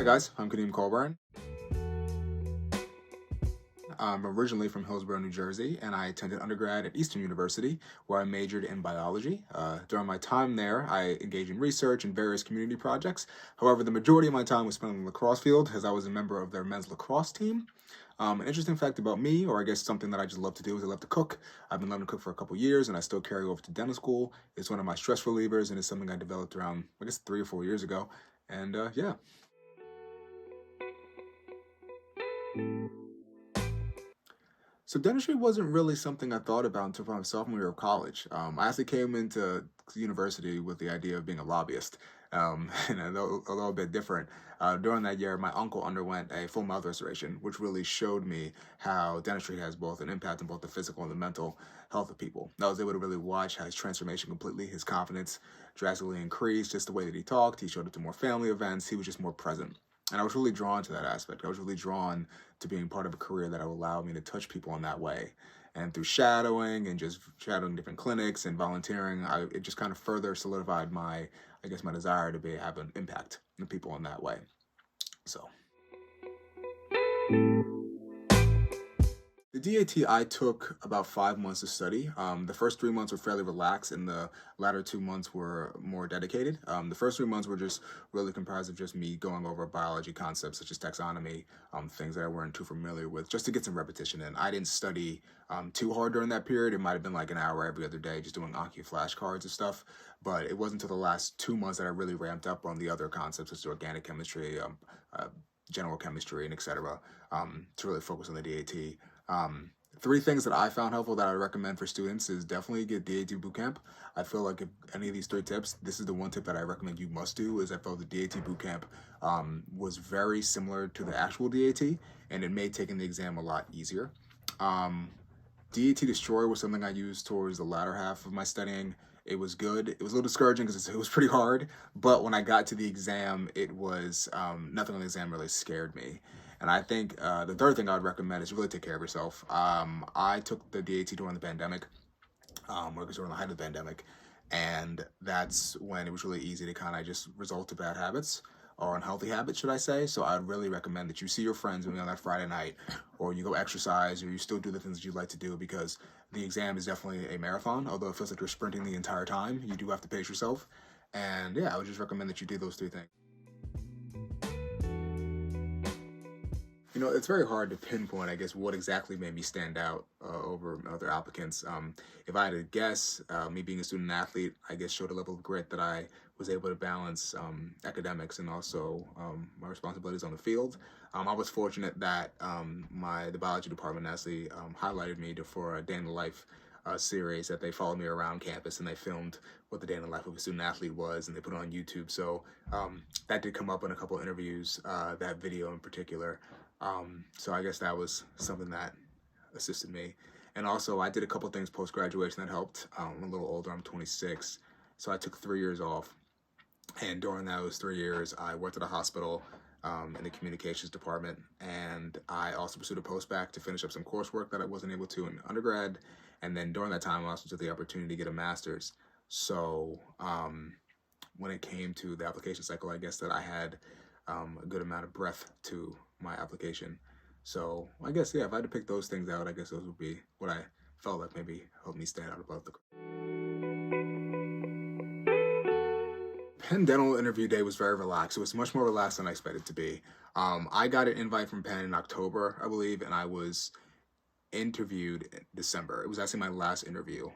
guys, I'm Kadeem. I'm originally from Hillsborough, New Jersey, and I attended undergrad at Eastern University, where I majored in biology. During my time there, I engaged in research and various community projects. However, the majority of my time was spent on the lacrosse field, as I was a member of their men's lacrosse team. An interesting fact about me, or I guess something that I just love to do, is I love to cook. I've been loving to cook for a couple years, and I still carry over to dental school. It's one of my stress relievers, and it's something I developed around, I guess, 3 or 4 years ago. And yeah. So dentistry wasn't really something I thought about until my sophomore year of college. I actually came into university with the idea of being a lobbyist, and a little bit different. During that year, my uncle underwent a full mouth restoration, which really showed me how dentistry has both an impact on both the physical and the mental health of people. I was able to really watch how his transformation completely, his confidence drastically increased, just the way that he talked. He showed up to more family events. He was just more present. And I was really drawn to that aspect. I was really drawn to being part of a career that would allow me to touch people in that way. And through shadowing and just shadowing different clinics and volunteering, it just kind of further solidified my desire to have an impact on people in that way. So. The DAT I took about 5 months to study. The first 3 months were fairly relaxed, and the latter 2 months were more dedicated. The first 3 months were just really comprised of just me going over biology concepts such as taxonomy, things that I weren't too familiar with, just to get some repetition in. I didn't study too hard during that period. It might have been like an hour every other day just doing Anki flashcards and stuff, but it wasn't until the last 2 months that I really ramped up on the other concepts such as organic chemistry, general chemistry, and etc. To really focus on the DAT. 3 things that I found helpful that I recommend for students is definitely get DAT bootcamp. I feel like if any of these 3 tips, this is the one tip that I recommend you must do, is I felt the DAT bootcamp was very similar to the actual DAT, and it made taking the exam a lot easier. DAT Destroy was something I used towards the latter half of my studying. It was good. It was a little discouraging because it was pretty hard, but when I got to the exam, it was, nothing on the exam really scared me. And I think the third thing I would recommend is really take care of yourself. I took the DAT during the pandemic, or during the height of the pandemic, and that's when it was really easy to kind of just result to bad habits, or unhealthy habits, should I say. So I'd really recommend that you see your friends maybe on that Friday night, or you go exercise, or you still do the things that you like to do, because the exam is definitely a marathon. Although it feels like you're sprinting the entire time, you do have to pace yourself. And yeah, I would just recommend that you do those 3 things. You know, it's very hard to pinpoint, I guess, what exactly made me stand out over other applicants. If I had to guess, me being a student athlete, I guess showed a level of grit that I was able to balance academics and also my responsibilities on the field. I was fortunate that the biology department actually highlighted me for a Day in the Life series, that they followed me around campus and they filmed what the day in the life of a student athlete was, and they put it on YouTube. So that did come up in a couple of interviews, that video in particular. So I guess that was something that assisted me. And also I did a couple things post-graduation that helped. I'm a little older, I'm 26, so I took 3 years off. And during those 3 years, I worked at a hospital in the communications department, and I also pursued a post-bac to finish up some coursework that I wasn't able to in undergrad. And then during that time, I also took the opportunity to get a master's. So when it came to the application cycle, I guess that I had a good amount of breadth to my application. So I guess, yeah, if I had to pick those things out, I guess those would be what I felt like maybe helped me stand out above the. Penn dental interview day was very relaxed. It was much more relaxed than I expected it to be. I got an invite from Penn in October, I believe, and I was interviewed in December. It was actually my last interview.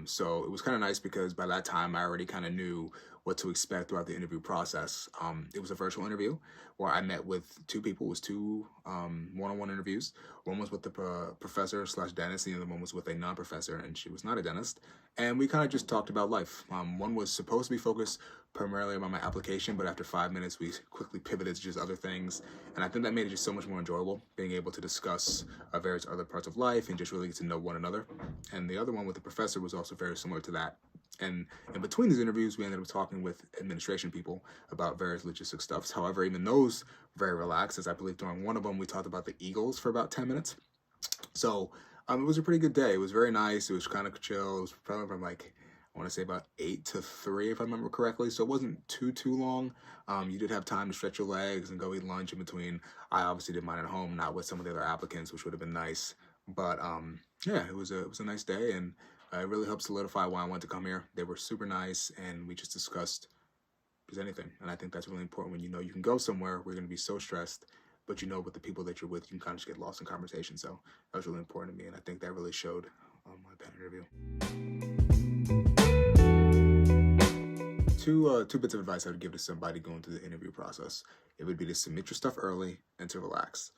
So it was kind of nice because by that time I already kind of knew what to expect throughout the interview process. It was a virtual interview where I met with 2 people. It was 2 one-on-one interviews. One was with the professor / dentist, and the other one was with a non-professor, and she was not a dentist. And we kind of just talked about life. One was supposed to be focused primarily on my application, but after 5 minutes, we quickly pivoted to just other things. And I think that made it just so much more enjoyable, being able to discuss various other parts of life and just really get to know one another. And the other one with the professor was also very similar to that. And in between these interviews, we ended up talking with administration people about various logistic stuffs. However, even those were very relaxed, as I believe during one of them, we talked about the Eagles for about 10 minutes. So it was a pretty good day. It was very nice. It was kind of chill. It was probably from like, I want to say about 8 to 3, if I remember correctly. So it wasn't too long. You did have time to stretch your legs and go eat lunch in between. I obviously did mine at home, not with some of the other applicants, which would have been nice. But yeah, it was a nice day, and it really helped solidify why I wanted to come here. They were super nice, and we just discussed anything. And I think that's really important when you know you can go somewhere where you're going to be so stressed, but you know with the people that you're with, you can kind of just get lost in conversation. So that was really important to me, and I think that really showed on my Penn interview. Two bits of advice I would give to somebody going through the interview process. It would be to submit your stuff early and to relax.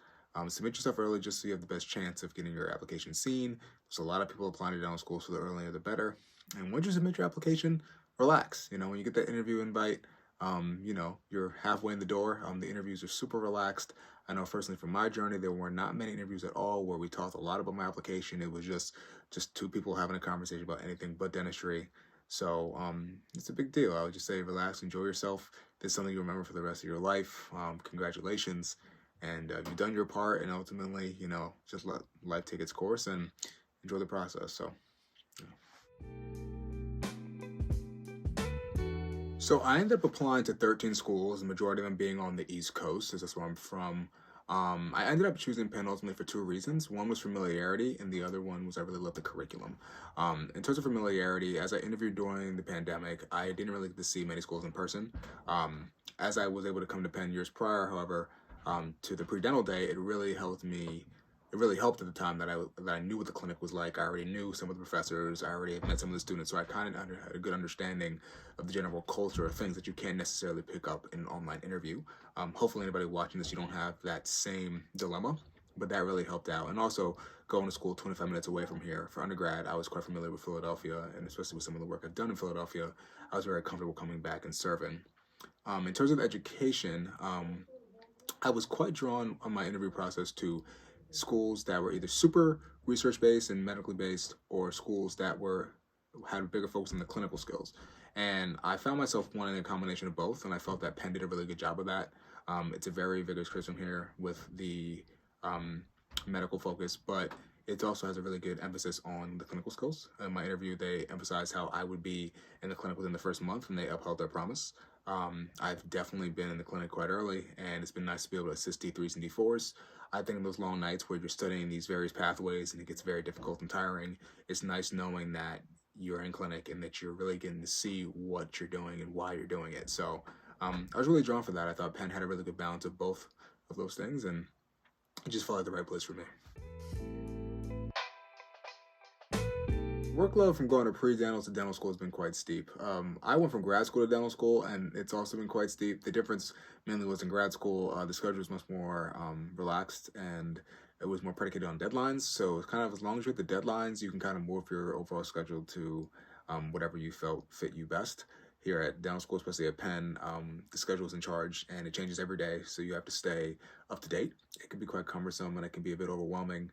Submit your stuff early just so you have the best chance of getting your application seen. There's a lot of people applying to dental school, so the earlier the better. And once you submit your application, relax. You know, when you get that interview invite, you know, you're halfway in the door. The interviews are super relaxed. I know personally from my journey, there were not many interviews at all where we talked a lot about my application. It was just two people having a conversation about anything but dentistry. So it's a big deal. I would just say relax, enjoy yourself. There's something you remember for the rest of your life. Congratulations. And you've done your part, and ultimately, you know, just let life take its course and enjoy the process. So, yeah. So I ended up applying to 13 schools, the majority of them being on the East Coast, as that's where I'm from. I ended up choosing Penn ultimately for 2 reasons. One was familiarity, and the other one was I really loved the curriculum. In terms of familiarity, as I interviewed during the pandemic, I didn't really get to see many schools in person. As I was able to come to Penn years prior, however, to the pre-dental day, it really helped me. It really helped at the time that I knew what the clinic was like. I already knew some of the professors. I already had met some of the students, so I kind of had a good understanding of the general culture of things that you can't necessarily pick up in an online interview. Hopefully anybody watching this, you don't have that same dilemma, but that really helped out. And also going to school 25 minutes away from here. For undergrad, I was quite familiar with Philadelphia, and especially with some of the work I've done in Philadelphia, I was very comfortable coming back and serving. In terms of education, I was quite drawn on my interview process to schools that were either super research-based and medically based, or schools that had a bigger focus on the clinical skills. And I found myself wanting a combination of both, and I felt that Penn did a really good job of that. It's a very vigorous curriculum here with the medical focus, but it also has a really good emphasis on the clinical skills. In my interview, they emphasized how I would be in the clinic within the first month, and they upheld their promise. I've definitely been in the clinic quite early, and it's been nice to be able to assist D3s and D4s. I think in those long nights where you're studying these various pathways and it gets very difficult and tiring, it's nice knowing that you're in clinic and that you're really getting to see what you're doing and why you're doing it. So I was really drawn for that. I thought Penn had a really good balance of both of those things, and it just felt like the right place for me. Workload from going to pre-dental to dental school has been quite steep. I went from grad school to dental school, and it's also been quite steep. The difference mainly was in grad school, the schedule was much more relaxed, and it was more predicated on deadlines. So it's kind of, as long as you hit the deadlines, you can kind of move your overall schedule to whatever you felt fit you best. Here at dental school, especially at Penn, the schedule is in charge, and it changes every day, so you have to stay up to date. It can be quite cumbersome, and it can be a bit overwhelming.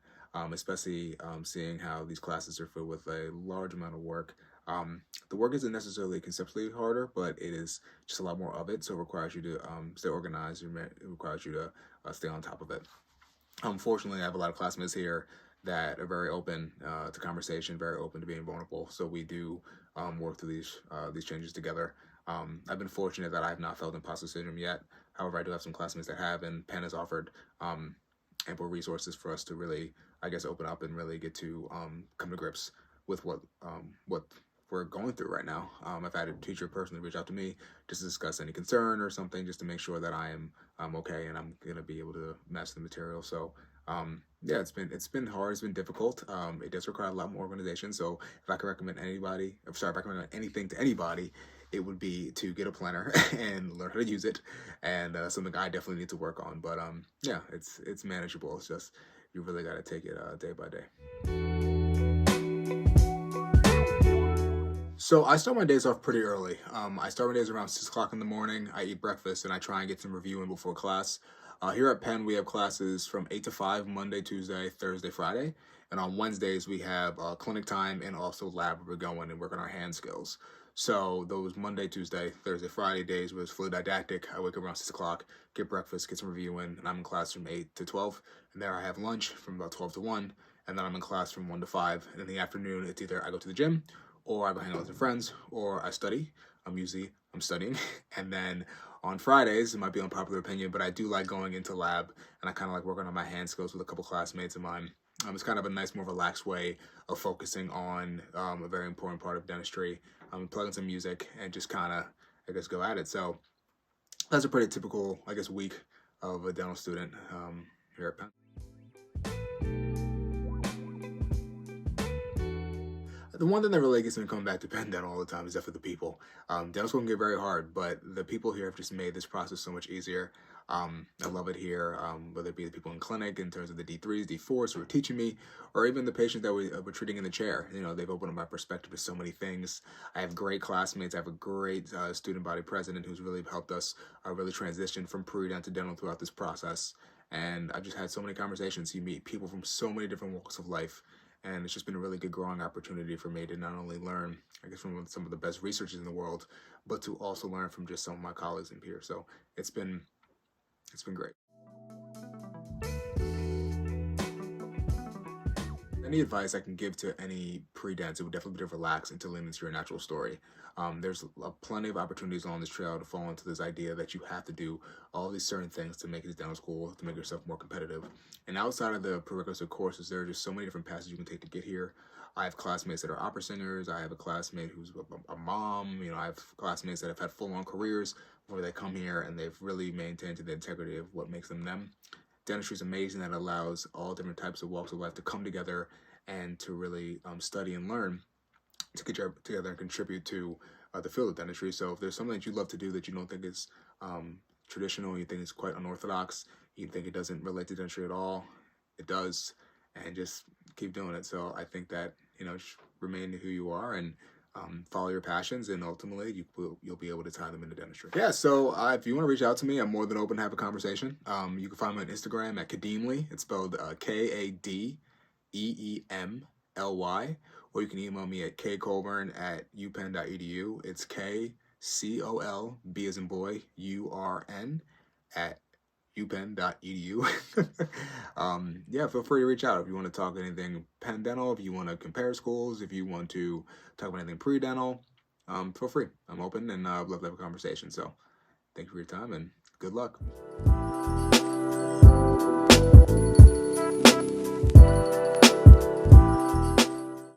Especially seeing how these classes are filled with a large amount of work. The work isn't necessarily conceptually harder, but it is just a lot more of it, so it requires you to stay organized, it requires you to stay on top of it. Fortunately, I have a lot of classmates here that are very open to conversation, very open to being vulnerable, so we do work through these changes together. I've been fortunate that I have not felt imposter syndrome yet. However, I do have some classmates that have, and Penn has offered ample resources for us to really, I guess, open up and really get to come to grips with what we're going through right now. I've had a teacher personally reach out to me just to discuss any concern or something, just to make sure that I'm okay and I'm gonna be able to match the material. So yeah, it's been hard, it's been difficult. It does require a lot more organization. So if I could recommend if I recommend anything to anybody, it would be to get a planner and learn how to use it, and something I definitely need to work on. But yeah, it's manageable. It's just you really got to take it day by day. So I start my days off pretty early. I start my days around 6 o'clock in the morning. I eat breakfast and I try and get some reviewing before class. Here at Penn, we have classes from 8 to 5, Monday, Tuesday, Thursday, Friday. And on Wednesdays, we have clinic time and also lab where we're going and work on our hand skills. So those Monday, Tuesday, Thursday, Friday days was fully didactic. I wake up around 6 o'clock, get breakfast, get some reviewing, and I'm in class from 8 to 12. And there I have lunch from about 12 to 1, and then I'm in class from 1 to 5. And in the afternoon, it's either I go to the gym or I go hang out with some friends, or I study. I'm studying. And then on Fridays, it might be unpopular opinion, but I do like going into lab, and I kind of like working on my hand skills with a couple classmates of mine. It's kind of a nice, more relaxed way of focusing on a very important part of dentistry. Plugging some music and just kind of, I guess, go at it. So that's a pretty typical, I guess, week of a dental student here at Penn. The one thing that really gets me coming back to Penn Dental all the time is definitely the people. Dental school can get very hard, but the people here have just made this process so much easier. I love it here, whether it be the people in clinic in terms of the D3s, D4s who are teaching me, or even the patients that we're treating in the chair. You know, they've opened up my perspective to so many things. I have great classmates. I have a great student body president who's really helped us really transition from pre-dent to dental throughout this process. And I've just had so many conversations. You meet people from so many different walks of life. And it's just been a really good growing opportunity for me to not only learn, I guess, from some of the best researchers in the world, but to also learn from just some of my colleagues and peers. So it's been great. Any advice I can give to any pre-dents, it would definitely be to relax and to lean into your natural story. There's plenty of opportunities along this trail to fall into this idea that you have to do all these certain things to make it to dental school, to make yourself more competitive. And outside of the prerequisite courses, there are just so many different paths you can take to get here. I have classmates that are opera singers. I have a classmate who's a mom. You know, I have classmates that have had full-on careers before they come here, and they've really maintained the integrity of what makes them them. Dentistry is amazing. That allows all different types of walks of life to come together and to really study and learn to get together and contribute to the field of dentistry. So if there's something that you love to do that you don't think is traditional, you think it's quite unorthodox, you think it doesn't relate to dentistry at all, it does, and just keep doing it. So I think that, you know, just remain who you are and follow your passions, and ultimately you'll be able to tie them into dentistry. Yeah, so if you want to reach out to me, I'm more than open to have a conversation. You can find me on Instagram at Kadeemly. It's spelled Kadeemly, or you can email me at kcolburn@upenn.edu. It's KCOLB as in boy, URN at upenn.edu. Yeah, feel free to reach out if you want to talk anything Penn Dental, if you want to compare schools, if you want to talk about anything pre-dental, feel free. I'm open, and I'd love to have a conversation. So thank you for your time, and good luck.